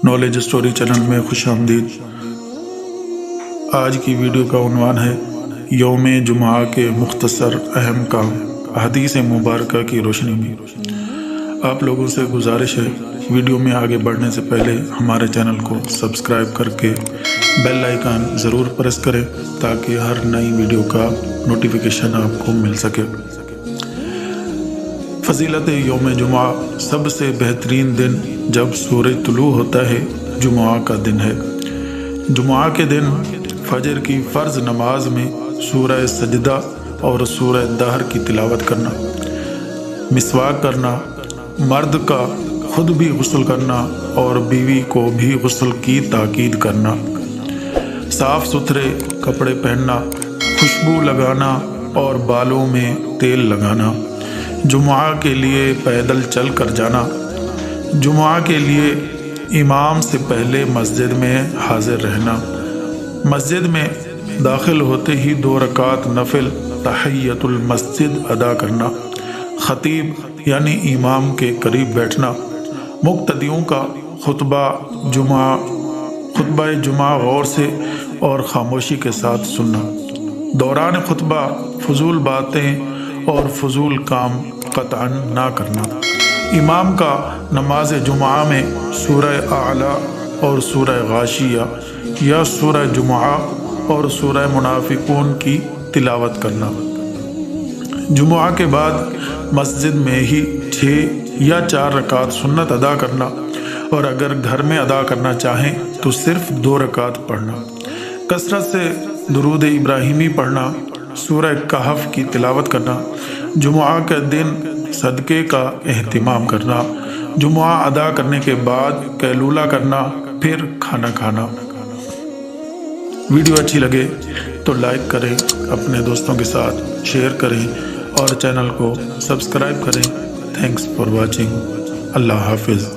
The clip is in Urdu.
نالج اسٹوری چینل میں خوش آمدید۔ آج کی ویڈیو کا عنوان ہے یوم جمعہ کے مختصر اہم کام، حدیث مبارکہ کی روشنی میں۔ آپ لوگوں سے گزارش ہے ویڈیو میں آگے بڑھنے سے پہلے ہمارے چینل کو سبسکرائب کر کے بیل آئیکن ضرور پریس کریں تاکہ ہر نئی ویڈیو کا نوٹیفیکیشن آپ کو مل سکے۔ فضیلت یوم جمعہ، سب سے بہترین دن جب سورج طلوع ہوتا ہے جمعہ کا دن ہے۔ جمعہ کے دن فجر کی فرض نماز میں سورہ سجدہ اور سورہ دہر کی تلاوت کرنا، مسواک کرنا، مرد کا خود بھی غسل کرنا اور بیوی کو بھی غسل کی تاکید کرنا، صاف ستھرے کپڑے پہننا، خوشبو لگانا اور بالوں میں تیل لگانا، جمعہ کے لیے پیدل چل کر جانا، جمعہ کے لیے امام سے پہلے مسجد میں حاضر رہنا، مسجد میں داخل ہوتے ہی 2 رکعت نفل تحیۃ المسجد ادا کرنا، خطیب یعنی امام کے قریب بیٹھنا، مقتدیوں کا خطبہ جمعہ غور سے اور خاموشی کے ساتھ سننا، دوران خطبہ فضول باتیں اور فضول کام قطعاً نہ کرنا، امام کا نماز جمعہ میں سورہ اعلیٰ اور سورہ غاشیہ یا سورہ جمعہ اور سورہ منافقون کی تلاوت کرنا، جمعہ کے بعد مسجد میں ہی 6 یا 4 رکعت سنت ادا کرنا، اور اگر گھر میں ادا کرنا چاہیں تو صرف 2 رکعت پڑھنا، کثرت سے درود ابراہیمی پڑھنا، سورہ کہف کی تلاوت کرنا، جمعہ کے دن صدقے کا اہتمام کرنا، جمعہ ادا کرنے کے بعد قیلولہ کرنا، پھر کھانا کھانا۔ ویڈیو اچھی لگے تو لائک کریں، اپنے دوستوں کے ساتھ شیئر کریں اور چینل کو سبسکرائب کریں۔ Thanks for watching. اللہ حافظ۔